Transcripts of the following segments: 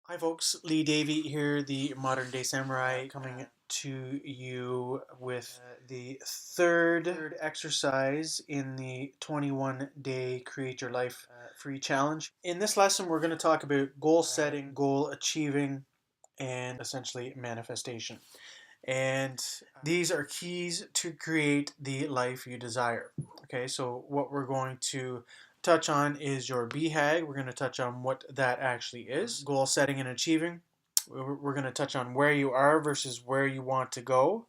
Hi folks, Lee Davey here, the Modern Day Samurai, coming to you with the third exercise in the 21-day Create Your Life free challenge. In this lesson, we're going to talk about goal setting, goal achieving, and essentially manifestation. And these are keys to create the life you desire. Okay, so what we're going to touch on is your BHAG. We're going to touch on what that actually is, goal setting and achieving. We're going to touch on where you are versus where you want to go,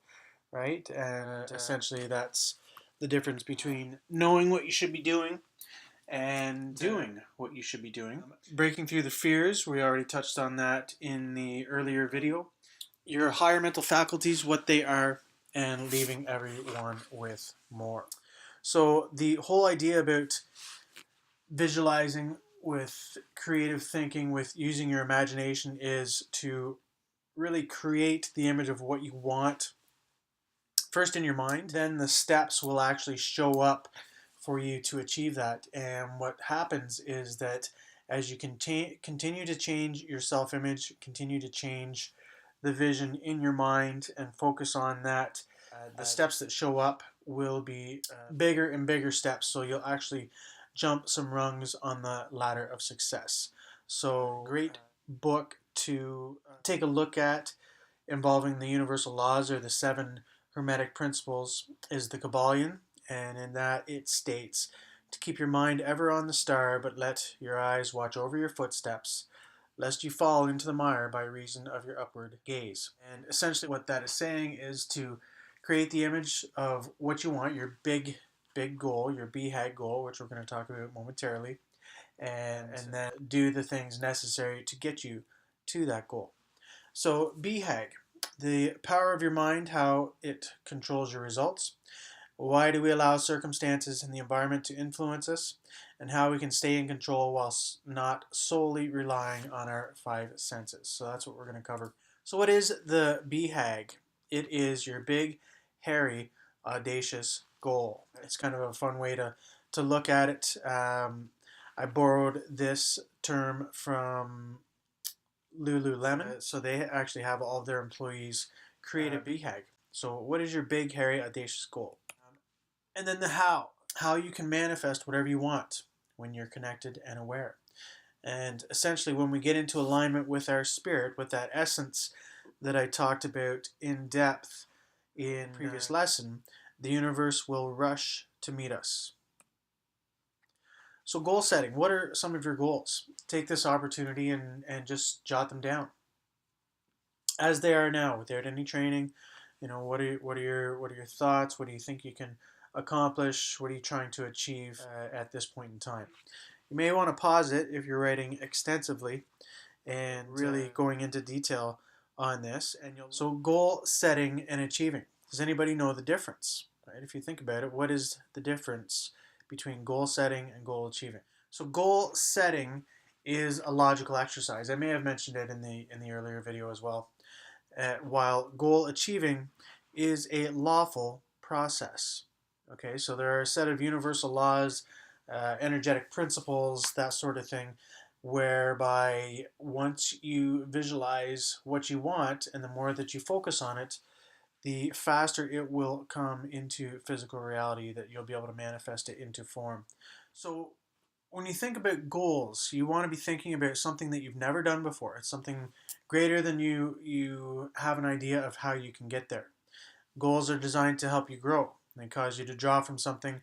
right? And essentially, that's the difference between knowing what you should be doing and doing what you should be doing. Breaking through the fears, we already touched on that in the earlier video. Your higher mental faculties, what they are, and leaving everyone with more. So the whole idea about visualizing with creative thinking, with using your imagination, is to really create the image of what you want first in your mind. Then the steps will actually show up for you to achieve that. And what happens is that as you continue to change your self-image, continue to change the vision in your mind and focus on that, the steps that show up will be bigger and bigger steps. So you'll actually jump some rungs on the ladder of success. So great book to take a look at involving the universal laws or the seven hermetic principles is the Kybalion, and in that it states to keep your mind ever on the star, but let your eyes watch over your footsteps, lest you fall into the mire by reason of your upward gaze. And essentially what that is saying is to create the image of what you want, your big goal, your BHAG goal, which we're going to talk about momentarily, and then do the things necessary to get you to that goal. So BHAG, the power of your mind, how it controls your results. Why do we allow circumstances and the environment to influence us? And how we can stay in control whilst not solely relying on our five senses. So that's what we're going to cover. So what is the BHAG? It is your big, hairy, audacious goal. It's kind of a fun way to look at it. I borrowed this term from Lululemon. So they actually have all of their employees create a BHAG. So what is your big, hairy, audacious goal? And then the how you can manifest whatever you want when you're connected and aware. And essentially when we get into alignment with our spirit, with that essence that I talked about in depth in previous lesson, the universe will rush to meet us. So goal setting, what are some of your goals? Take this opportunity and just jot them down as they are now without any training. You know, what are your thoughts? What do you think you can accomplish? What are you trying to achieve at this point in time? You may want to pause it if you're writing extensively and really going into detail on this. So goal setting and achieving. Does anybody know the difference? Right? If you think about it, what is the difference between goal setting and goal achieving? So goal setting is a logical exercise. I may have mentioned it in the earlier video as well. While goal achieving is a lawful process. Okay, so there are a set of universal laws, energetic principles, that sort of thing, whereby once you visualize what you want and the more that you focus on it, the faster it will come into physical reality, that you'll be able to manifest it into form. So when you think about goals, you want to be thinking about something that you've never done before. It's something greater than you. You have an idea of how you can get there. Goals are designed to help you grow. They cause you to draw from something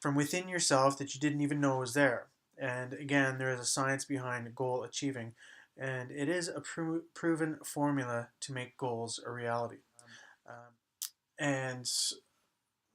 from within yourself that you didn't even know was there. And again, there is a science behind goal achieving, and it is a proven formula to make goals a reality. And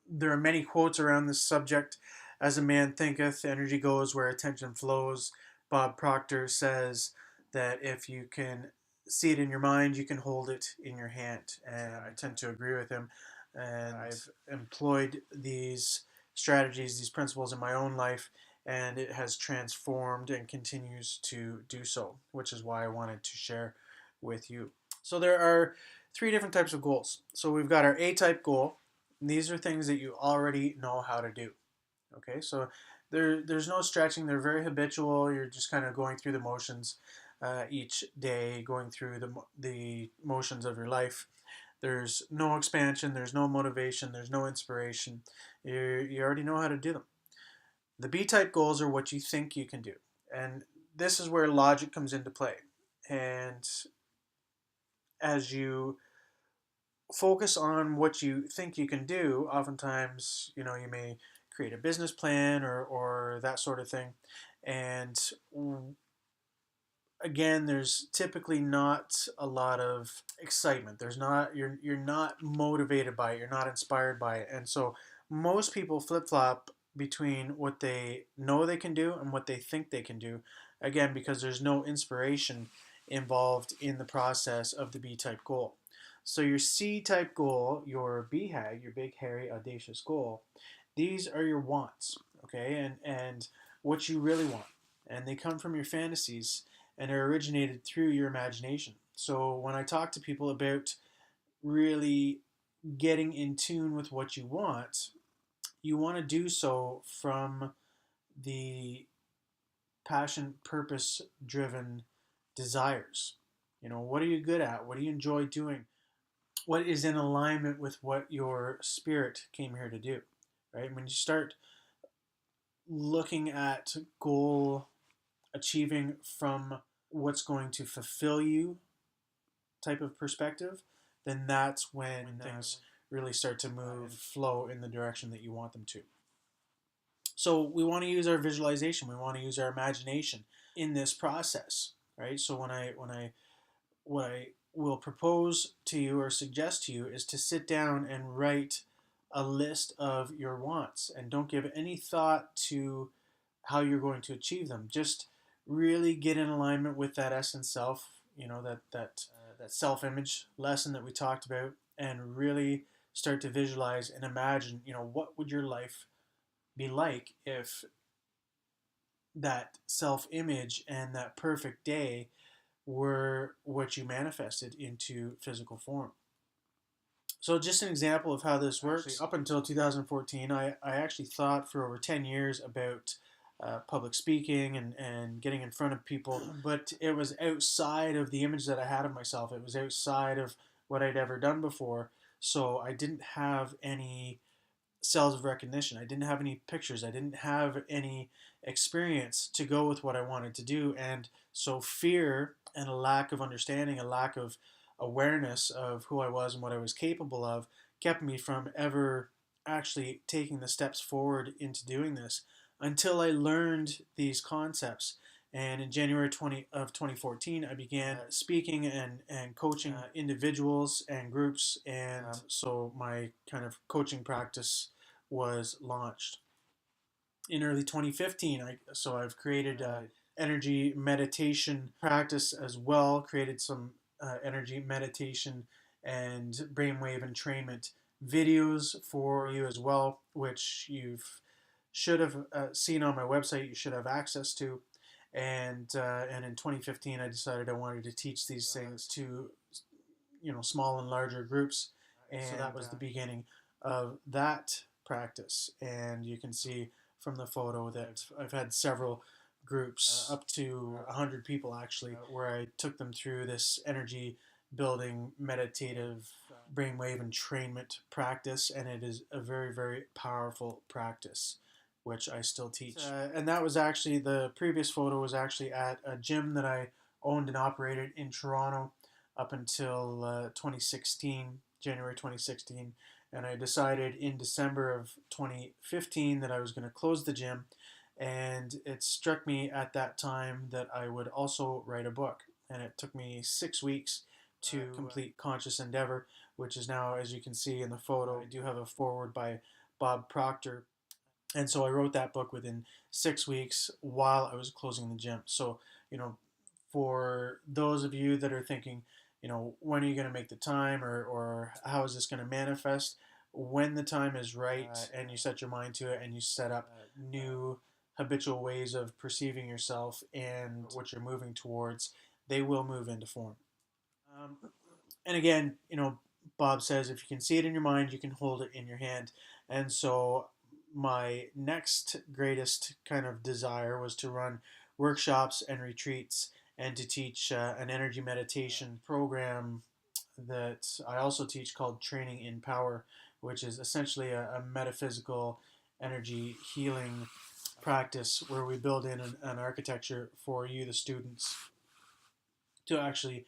there are many quotes around this subject. As a man thinketh, energy goes where attention flows. Bob Proctor says that if you can see it in your mind, you can hold it in your hand. And I tend to agree with him. And I've employed these strategies, these principles in my own life, and it has transformed and continues to do so, which is why I wanted to share with you. So there are three different types of goals. So we've got our A-type goal. These are things that you already know how to do. Okay, so there's no stretching. They're very habitual. You're just kind of going through the motions. each day, going through the motions of your life. There's no expansion, there's no motivation, there's no inspiration. You already know how to do them. The B type goals are what you think you can do. And this is where logic comes into play. And as you focus on what you think you can do, oftentimes, you may create a business plan or that sort of thing. And again, there's typically not a lot of excitement. There's not you're not motivated by it. You're not inspired by it. And so most people flip flop between what they know they can do and what they think they can do. Again, because there's no inspiration involved in the process of the B type goal. So your C type goal, your BHAG, your big hairy audacious goal, these are your wants, okay, and what you really want, and they come from your fantasies and are originated through your imagination. So when I talk to people about really getting in tune with what you want to do so from the passion, purpose driven desires. What are you good at? What do you enjoy doing? What is in alignment with what your spirit came here to do, right? When you start looking at goal achieving from what's going to fulfill you type of perspective, then that's when things really start to move, flow in the direction that you want them to. So we want to use our visualization. We want to use our imagination in this process, right? So what I will propose to you or suggest to you is to sit down and write a list of your wants, and don't give any thought to how you're going to achieve them. Just really get in alignment with that essence self, that self-image lesson that we talked about, and really start to visualize and imagine, what would your life be like if that self-image and that perfect day were what you manifested into physical form. So just an example of how this works. Actually, up until 2014, I actually thought for over 10 years about public speaking and getting in front of people, but it was outside of the image that I had of myself. It was outside of what I'd ever done before. So I didn't have any cells of recognition. I didn't have any pictures. I didn't have any experience to go with what I wanted to do. And so fear and a lack of understanding, a lack of awareness of who I was and what I was capable of kept me from ever actually taking the steps forward into doing this until I learned these concepts. And in January 2014, I began speaking and coaching individuals and groups. And so my kind of coaching practice was launched. In early 2015, I've created energy meditation practice as well, created some energy meditation and brainwave entrainment videos for you as well, which you should have seen on my website. You should have access to. And in 2015, I decided I wanted to teach these things to small and larger groups, and so that was the beginning of that practice. And you can see from the photo that I've had several groups, up to 100 people actually, where I took them through this energy building meditative brainwave entrainment practice, and it is a very, very powerful practice which I still teach. And that was actually, the previous photo was actually at a gym that I owned and operated in Toronto up until 2016, January 2016. And I decided in December of 2015 that I was going to close the gym. And it struck me at that time that I would also write a book. And it took me 6 weeks to complete Conscious Endeavor, which is now, as you can see in the photo, I do have a foreword by Bob Proctor. And so I wrote that book within 6 weeks while I was closing the gym. So, for those of you that are thinking, when are you going to make the time, or how is this going to manifest? When the time is right and you set your mind to it and you set up new habitual ways of perceiving yourself and what you're moving towards, they will move into form. And again, Bob says if you can see it in your mind, you can hold it in your hand. And so my next greatest kind of desire was to run workshops and retreats and to teach an energy meditation program that I also teach called Training in Power, which is essentially a metaphysical energy healing practice where we build in an architecture for you, the students, to actually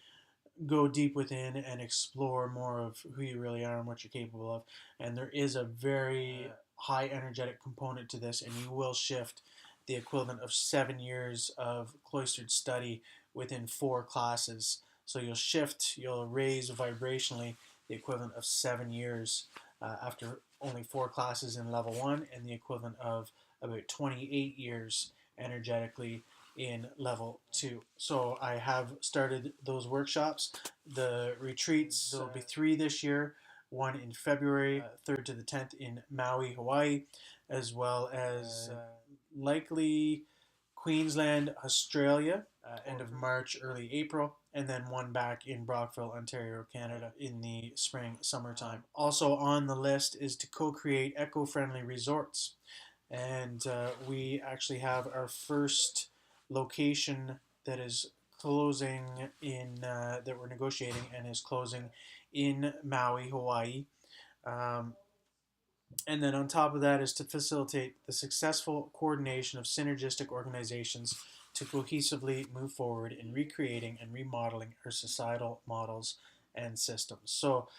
go deep within and explore more of who you really are and what you're capable of. And there is a very high energetic component to this, and you will shift the equivalent of 7 years of cloistered study within 4 classes. So you'll raise vibrationally the equivalent of 7 years after only 4 classes in level 1, and the equivalent of about 28 years energetically in level 2. So I have started those workshops. The retreats, there'll be 3 this year, one in February, 3rd to the 10th in Maui, Hawaii, as well as likely Queensland, Australia, end of March, early April, and then one back in Brockville, Ontario, Canada in the spring, summertime. Also on the list is to co-create eco-friendly resorts. And we actually have our first location that is closing that we're negotiating and is closing in Maui, Hawaii. Um, and then on top of that is to facilitate the successful coordination of synergistic organizations to cohesively move forward in recreating and remodeling our societal models and systems. So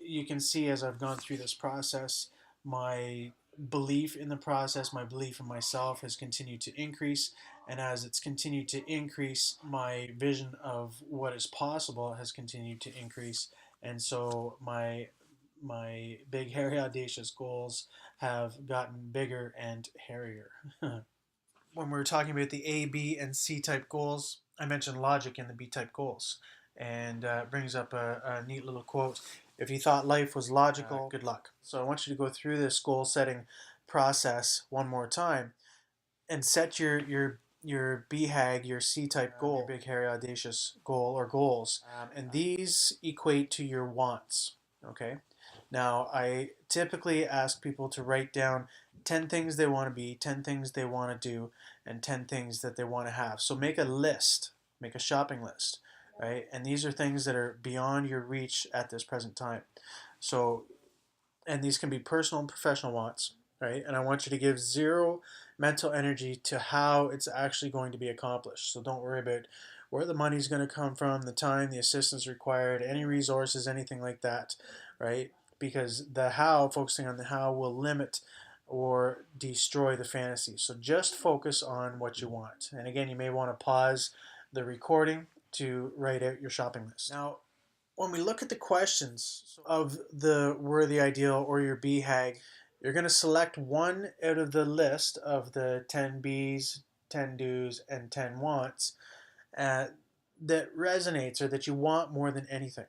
you can see as I've gone through this process, my belief in the process, my belief in myself has continued to increase. And as it's continued to increase, my vision of what is possible has continued to increase. And so my big, hairy, audacious goals have gotten bigger and hairier. When we were talking about the A, B, and C type goals, I mentioned logic in the B type goals. And brings up a neat little quote. If you thought life was logical, good luck. So I want you to go through this goal setting process one more time and set your BHAG, your C-type goal, your big, hairy, audacious goal or goals. And these equate to your wants, okay? Now, I typically ask people to write down 10 things they want to be, 10 things they want to do, and 10 things that they want to have. So make a list, make a shopping list, right? And these are things that are beyond your reach at this present time. So, and these can be personal and professional wants, right? And I want you to give zero mental energy to how it's actually going to be accomplished. So don't worry about where the money's going to come from, the time, the assistance required, any resources, anything like that, right? Because the how, focusing on the how, will limit or destroy the fantasy. So just focus on what you want. And again, you may want to pause the recording to write out your shopping list. Now, when we look at the questions of the worthy ideal or your BHAG, you're going to select one out of the list of the 10 Bs, 10 do's, and 10 wants that resonates or that you want more than anything.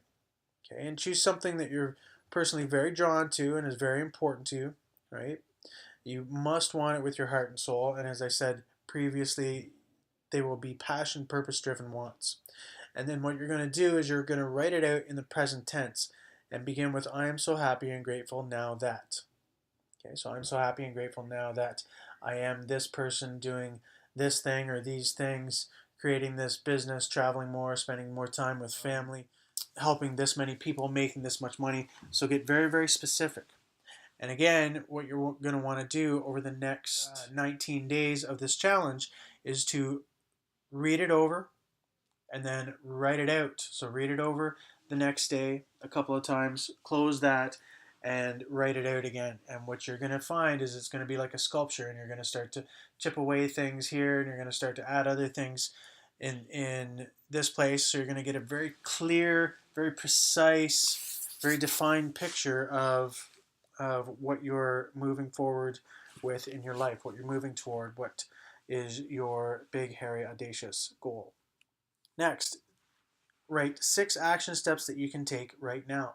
Okay, and choose something that you're personally very drawn to and is very important to you, right? You must want it with your heart and soul, and as I said previously, they will be passion, purpose-driven wants. And then what you're going to do is you're going to write it out in the present tense and begin with I am so happy and grateful now that. Okay, so I'm so happy and grateful now that I am this person doing this thing or these things, creating this business, traveling more, spending more time with family, helping this many people, making this much money. So get very, very specific. And again, what you're going to want to do over the next 19 days of this challenge is to read it over and then write it out. So read it over the next day a couple of times, close that, and write it out again. And what you're going to find is it's going to be like a sculpture, and you're going to start to chip away things here, and you're going to start to add other things in this place. So you're going to get a very clear, very precise, very defined picture of what you're moving forward with in your life, what you're moving toward, what is your big, hairy, audacious goal. Next, write 6 action steps that you can take right now.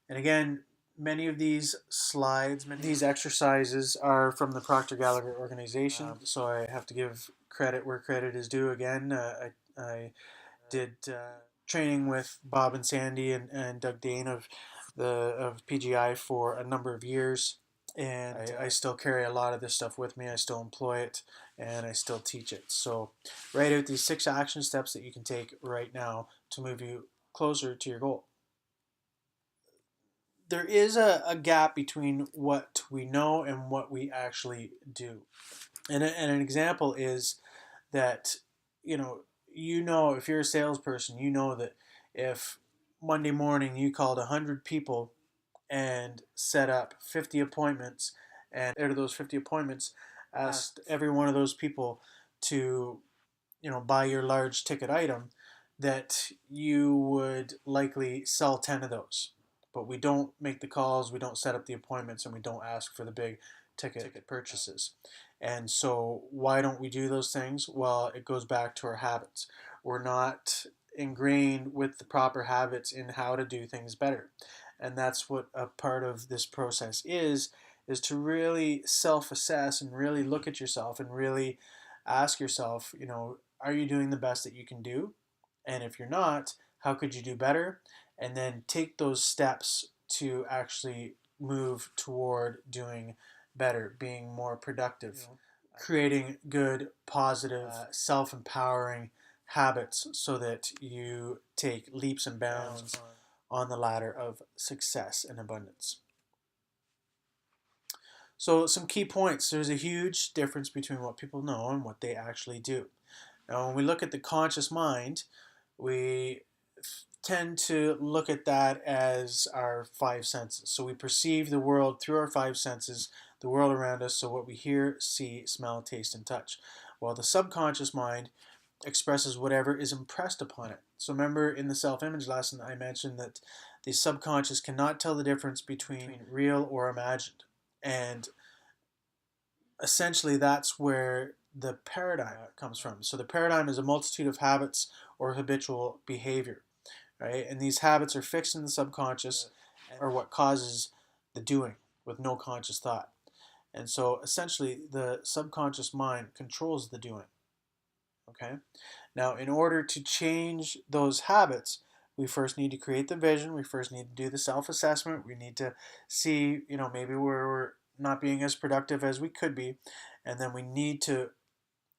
And again, many of these slides, many of these exercises are from the Proctor Gallagher organization. So I have to give credit where credit is due again. I did training with Bob and Sandy and Doug Dane of PGI for a number of years. and I still carry a lot of this stuff with me. I still employ it, and I still teach it. So write out these 6 action steps that you can take right now to move you closer to your goal. There is a gap between what we know and what we actually do. And an example is that, if you're a salesperson, you know that if Monday morning you called 100 people and set up 50 appointments, and out of those 50 appointments asked every one of those people to buy your large ticket item, that you would likely sell 10 of those. But we don't make the calls, we don't set up the appointments, and we don't ask for the big ticket purchases. And so why don't we do those things? Well, it goes back to our habits. We're not ingrained with the proper habits in how to do things better. And that's what a part of this process is to really self-assess and really look at yourself and really ask yourself, are you doing the best that you can do? And if you're not, how could you do better? And then take those steps to actually move toward doing better, being more productive, creating good, positive, self-empowering habits so that you take leaps and bounds on the ladder of success and abundance. So some key points. There's a huge difference between what people know and what they actually do. Now, when we look at the conscious mind, we tend to look at that as our 5 senses. So we perceive the world through our 5 senses, the world around us, so what we hear, see, smell, taste, and touch. While the subconscious mind expresses whatever is impressed upon it. So remember in the self-image lesson I mentioned that the subconscious cannot tell the difference between real or imagined. And essentially that's where the paradigm comes from. So the paradigm is a multitude of habits or habitual behavior, right? And these habits are fixed in the subconscious, or what causes the doing with no conscious thought. And so essentially the subconscious mind controls the doing. Okay? Now, in order to change those habits, we first need to create the vision. We first need to do the self-assessment. We need to see, maybe we're not being as productive as we could be. And then we need to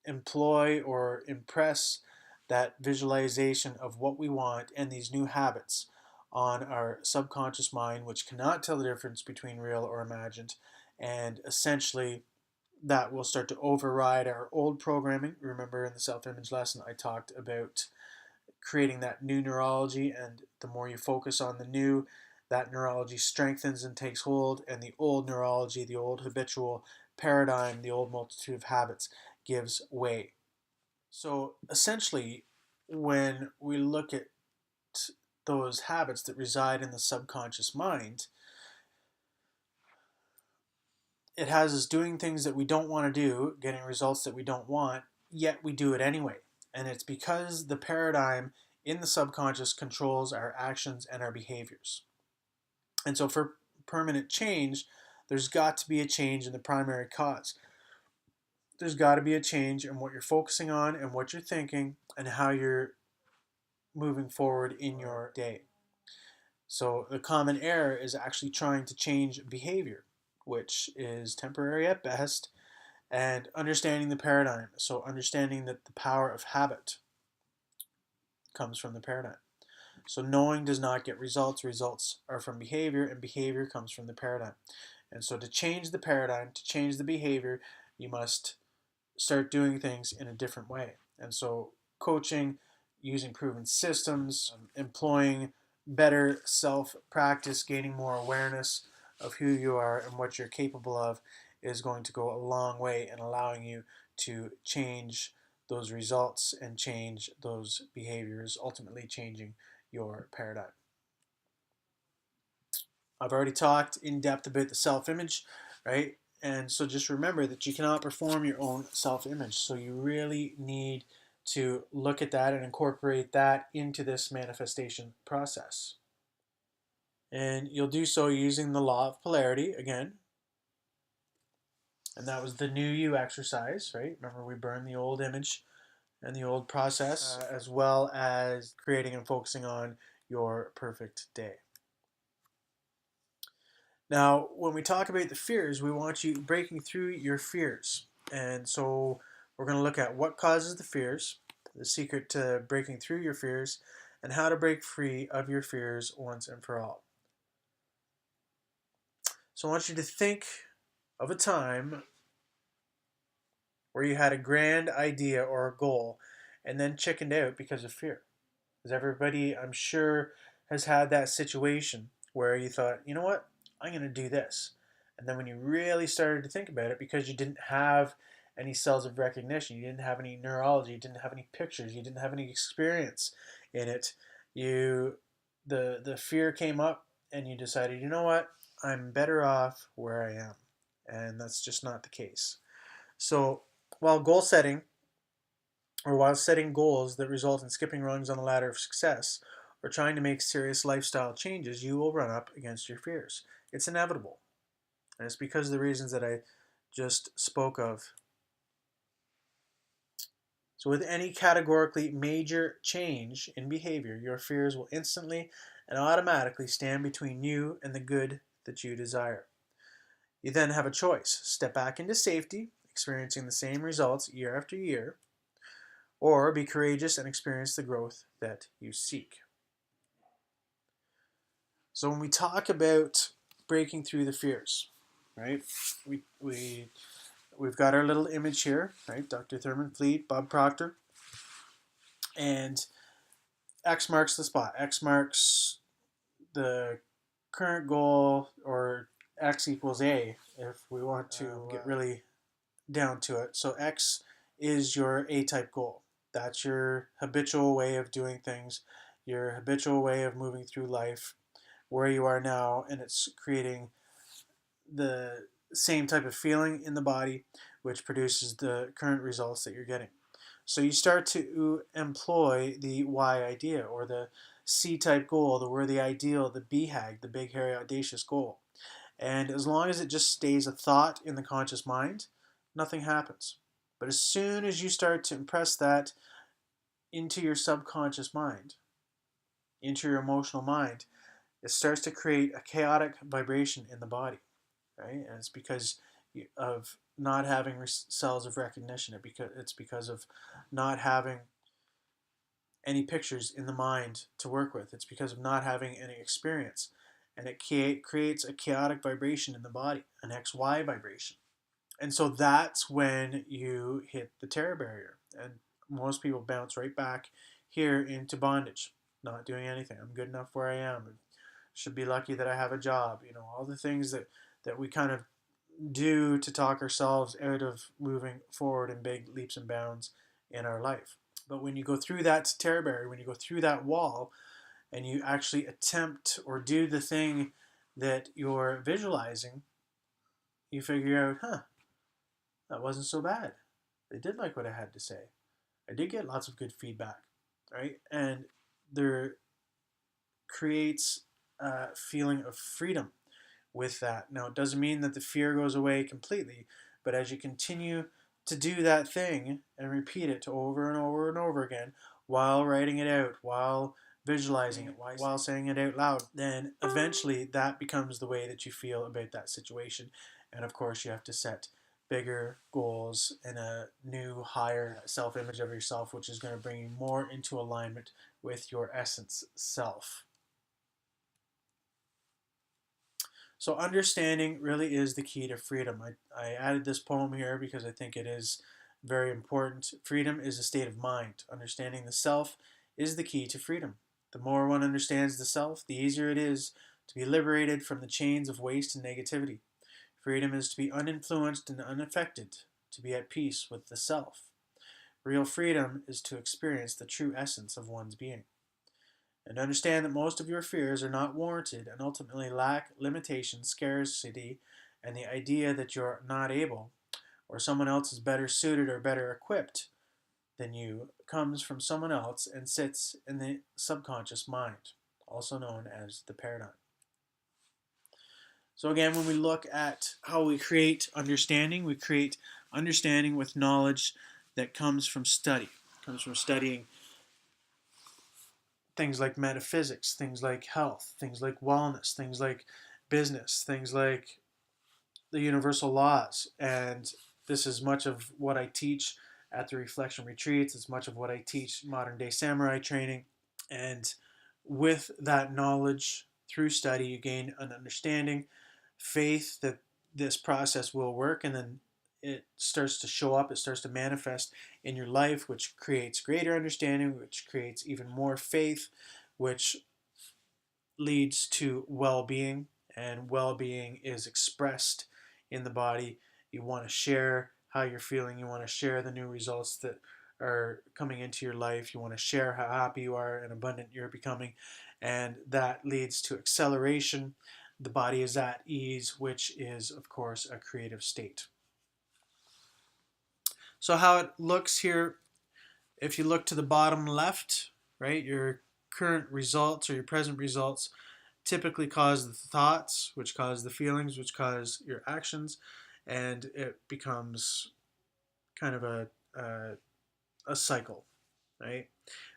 employ or impress that visualization of what we want and these new habits on our subconscious mind, which cannot tell the difference between real or imagined. And essentially, that will start to override our old programming. Remember in the self-image lesson I talked about creating that new neurology, and the more you focus on the new, that neurology strengthens and takes hold, and the old neurology, the old habitual paradigm, the old multitude of habits gives way. So essentially, when we look at those habits that reside in the subconscious mind, it has us doing things that we don't want to do, getting results that we don't want, yet we do it anyway. And it's because the paradigm in the subconscious controls our actions and our behaviors. And so for permanent change, there's got to be a change in the primary cause. There's got to be a change in what you're focusing on and what you're thinking and how you're moving forward in your day. So the common error is actually trying to change behavior, which is temporary at best, and understanding the paradigm. So understanding that the power of habit comes from the paradigm. So knowing does not get results. Results are from behavior, and behavior comes from the paradigm. And so to change the paradigm, to change the behavior, you must start doing things in a different way. And so coaching, using proven systems, employing better self-practice, gaining more awareness of who you are and what you're capable of is going to go a long way in allowing you to change those results and change those behaviors, ultimately changing your paradigm. I've already talked in depth about the self-image, right? And so just remember that you cannot perform your own self-image. So you really need to look at that and incorporate that into this manifestation process. And you'll do so using the law of polarity again. And that was the new you exercise, right? Remember, we burned the old image and the old process, as well as creating and focusing on your perfect day. Now, when we talk about the fears, we want you breaking through your fears. And so we're going to look at what causes the fears, the secret to breaking through your fears, and how to break free of your fears once and for all. So I want you to think of a time where you had a grand idea or a goal and then chickened out because of fear. Because everybody, I'm sure, has had that situation where you thought, you know what, I'm going to do this. And then when you really started to think about it, because you didn't have any cells of recognition, you didn't have any neurology, you didn't have any pictures, you didn't have any experience in it, the fear came up and you decided, you know what, I'm better off where I am. And that's just not the case. So while goal setting or while setting goals that result in skipping rungs on the ladder of success, or trying to make serious lifestyle changes, you will run up against your fears. It's inevitable. And it's because of the reasons that I just spoke of. So, with any categorically major change in behavior, your fears will instantly and automatically stand between you and the good that you desire. You then have a choice: step back into safety, experiencing the same results year after year, or be courageous and experience the growth that you seek. So when we talk about breaking through the fears, right? We've got our little image here, right? Dr. Thurman Fleet, Bob Proctor, and X marks the spot. X marks the current goal, or X equals A if we want to get really down to it. So X is your A-type goal. That's your habitual way of doing things, your habitual way of moving through life, where you are now, and it's creating the same type of feeling in the body, which produces the current results that you're getting. So you start to employ the Y idea, or the C type goal, the worthy ideal, the BHAG, the big, hairy, audacious goal. And as long as it just stays a thought in the conscious mind, nothing happens. But as soon as you start to impress that into your subconscious mind, into your emotional mind, it starts to create a chaotic vibration in the body, right? And it's because of not having cells of recognition. It's because of not having any pictures in the mind to work with. It's because of not having any experience. And it creates a chaotic vibration in the body, an XY vibration. And so that's when you hit the terror barrier. And most people bounce right back here into bondage, not doing anything. I'm good enough where I am. I should be lucky that I have a job. You know, all the things that we kind of do to talk ourselves out of moving forward in big leaps and bounds in our life. But when you go through that terror barrier, when you go through that wall, and you actually attempt or do the thing that you're visualizing, you figure out, that wasn't so bad. They did like what I had to say. I did get lots of good feedback, right? And there creates a feeling of freedom with that. Now, it doesn't mean that the fear goes away completely, but as you continue to do that thing and repeat it over and over and over again while writing it out, while visualizing it, while saying it out loud, then eventually that becomes the way that you feel about that situation. And of course, you have to set bigger goals and a new, higher self image of yourself, which is going to bring you more into alignment with your essence self. So understanding really is the key to freedom. I added this poem here because I think it is very important. Freedom is a state of mind. Understanding the self is the key to freedom. The more one understands the self, the easier it is to be liberated from the chains of waste and negativity. Freedom is to be uninfluenced and unaffected, to be at peace with the self. Real freedom is to experience the true essence of one's being. And understand that most of your fears are not warranted and ultimately lack limitation, scarcity, and the idea that you're not able or someone else is better suited or better equipped than you comes from someone else and sits in the subconscious mind, also known as the paradigm. So again, when we look at how we create understanding with knowledge that comes from study, comes from studying things like metaphysics, things like health, things like wellness, things like business, things like the universal laws. And this is much of what I teach at the reflection retreats. It's much of what I teach modern day samurai training. And with that knowledge through study, you gain an understanding, faith that this process will work, and then it starts to show up, it starts to manifest in your life, which creates greater understanding, which creates even more faith, which leads to well-being, and well-being is expressed in the body. You want to share how you're feeling, you want to share the new results that are coming into your life, you want to share how happy you are and abundant you're becoming, and that leads to acceleration. The body is at ease, which is of course a creative state. So how it looks here, if you look to the bottom left, right, your current results or your present results typically cause the thoughts, which cause the feelings, which cause your actions, and it becomes kind of a cycle, right?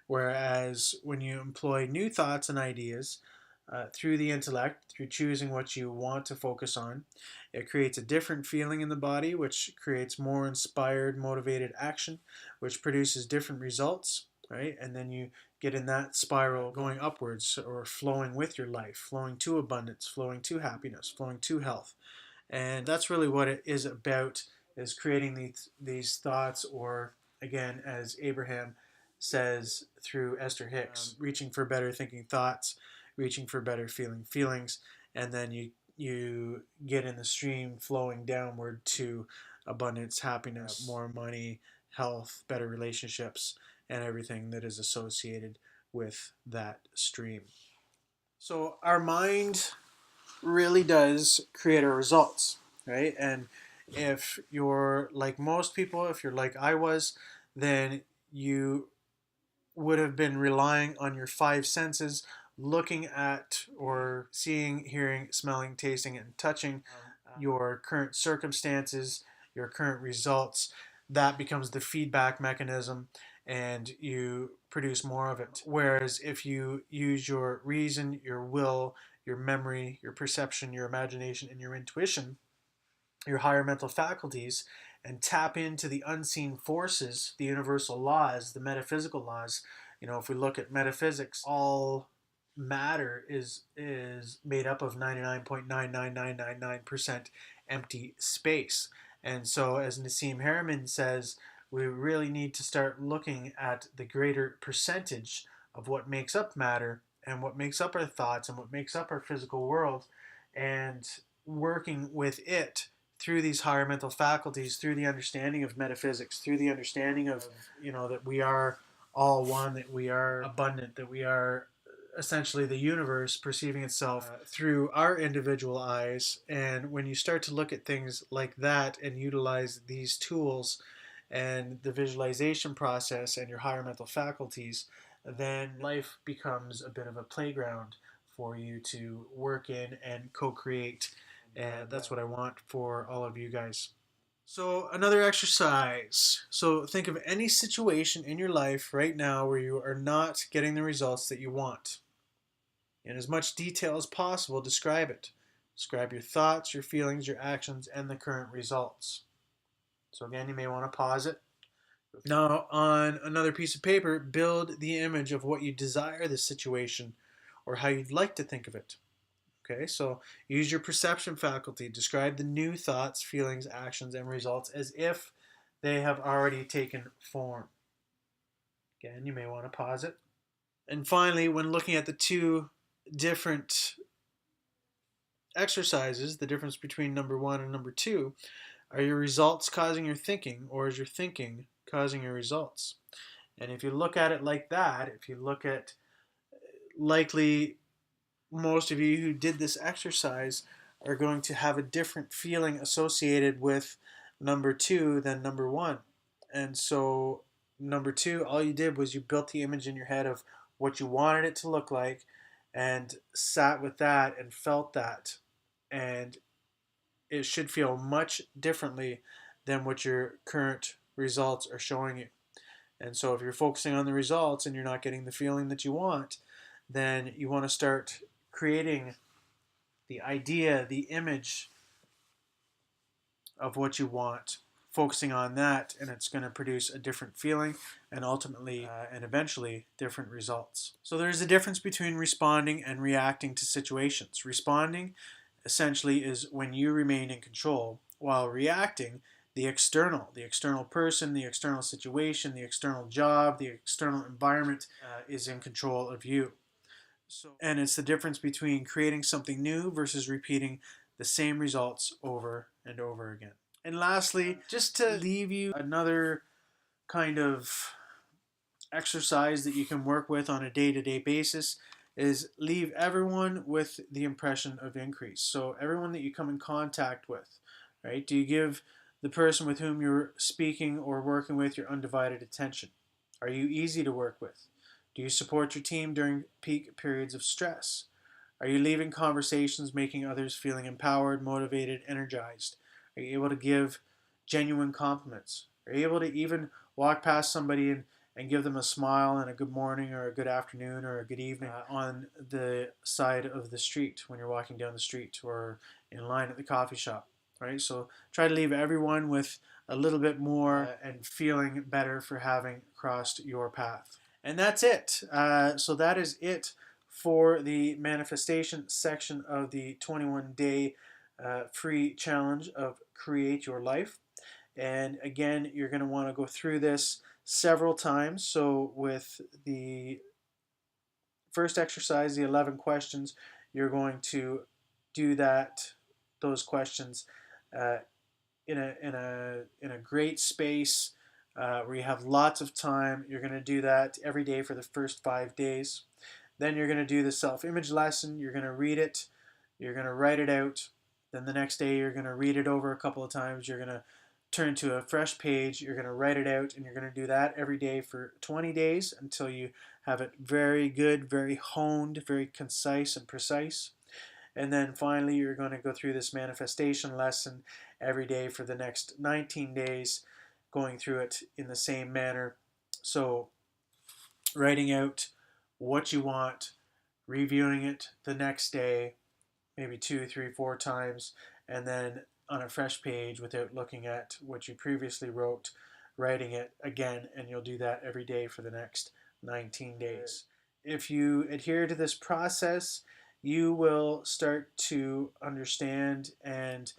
Whereas when you employ new thoughts and ideas through the intellect, through choosing what you want to focus on, it creates a different feeling in the body, which creates more inspired, motivated action, which produces different results, right? And then you get in that spiral going upwards or flowing with your life, flowing to abundance, flowing to happiness, flowing to health. And that's really what it is about, is creating these thoughts, or again, as Abraham says through Esther Hicks, reaching for better thinking thoughts, reaching for better feeling feelings, and then you get in the stream flowing downward to abundance, happiness, more money, health, better relationships, and everything that is associated with that stream. So our mind really does create our results, right? And if you're like most people, if you're like I was, then you would have been relying on your five senses, looking at or seeing, hearing, smelling, tasting, and touching your current circumstances, your current results. That becomes the feedback mechanism, and you produce more of it. Whereas if you use your reason, your will, your memory, your perception, your imagination, and your intuition, your higher mental faculties, and tap into the unseen forces, the universal laws, the metaphysical laws. If we look at metaphysics, all matter is made up of 99.99999% empty space. And so, as Nassim Haramein says, we really need to start looking at the greater percentage of what makes up matter and what makes up our thoughts and what makes up our physical world, and working with it through these higher mental faculties, through the understanding of metaphysics, through the understanding of, that we are all one, that we are abundant, that we are essentially the universe perceiving itself through our individual eyes. And when you start to look at things like that and utilize these tools and the visualization process and your higher mental faculties, then life becomes a bit of a playground for you to work in and co-create. And that's what I want for all of you guys. So another exercise. So think of any situation in your life right now where you are not getting the results that you want. In as much detail as possible, describe it. Describe your thoughts, your feelings, your actions, and the current results. So again, you may want to pause it. Now, on another piece of paper, build the image of what you desire this situation or how you'd like to think of it. Okay, so use your perception faculty. Describe the new thoughts, feelings, actions, and results as if they have already taken form. Again, you may want to pause it. And finally, when looking at the two different exercises, the difference between number 1 and number 2, are your results causing your thinking, or is your thinking causing your results? And if you look at it like that, if you look at, likely most of you who did this exercise are going to have a different feeling associated with number 2 than number 1. And so number 2, all you did was you built the image in your head of what you wanted it to look like and sat with that and felt that. And it should feel much differently than what your current results are showing you. And so if you're focusing on the results and you're not getting the feeling that you want, then you want to start creating the idea, the image of what you want, focusing on that, and it's going to produce a different feeling and ultimately and eventually different results. So there's a difference between responding and reacting to situations. Responding essentially is when you remain in control, while reacting, the external person, the external situation, the external job, the external environment is in control of you. And it's the difference between creating something new versus repeating the same results over and over again. And lastly, just to leave you another kind of exercise that you can work with on a day-to-day basis is leave everyone with the impression of increase. So everyone that you come in contact with, right? Do you give the person with whom you're speaking or working with your undivided attention? Are you easy to work with? Do you support your team during peak periods of stress? Are you leaving conversations making others feeling empowered, motivated, energized? Are you able to give genuine compliments? Are you able to even walk past somebody and give them a smile and a good morning or a good afternoon or a good evening on the side of the street when you're walking down the street or in line at the coffee shop, right? So try to leave everyone with a little bit more and feeling better for having crossed your path. And that's it. So that is it for the manifestation section of the 21-day free challenge of Create Your Life. And again, you're going to want to go through this several times. So with the first exercise, the 11 questions, you're going to do those questions in a great space where you have lots of time. You're going to do that every day for the first 5 days. Then you're going to do the self-image lesson. You're going to read it. You're going to write it out. Then the next day you're going to read it over a couple of times. You're going to turn to a fresh page. You're going to write it out, and you're going to do that every day for 20 days until you have it very good, very honed, very concise and precise. And then finally, you're going to go through this manifestation lesson every day for the next 19 days, going through it in the same manner. So writing out what you want, reviewing it the next day, maybe 2, 3, 4 times, and then on a fresh page without looking at what you previously wrote, writing it again, and you'll do that every day for the next 19 days. If you adhere to this process, you will start to understand and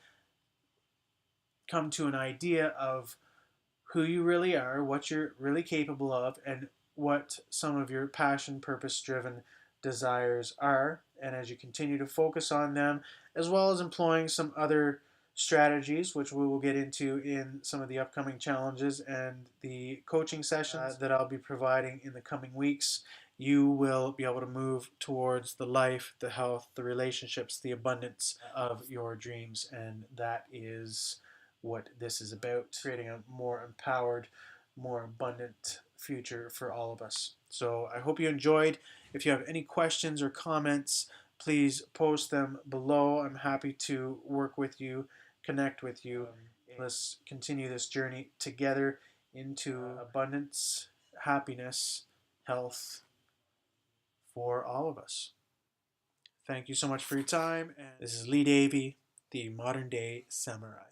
come to an idea of who you really are, what you're really capable of, and what some of your passion, purpose-driven desires are. And as you continue to focus on them, as well as employing some other strategies, which we will get into in some of the upcoming challenges and the coaching sessions that I'll be providing in the coming weeks, you will be able to move towards the life, the health, the relationships, the abundance of your dreams. And that is what this is about, creating a more empowered, more abundant future for all of us. So I hope you enjoyed. If you have any questions or comments, please post them below. I'm happy to work with you, connect with you. Let's continue this journey together into abundance, happiness, health for all of us. Thank you so much for your time. And this is Lee Davey, the Modern Day Samurai.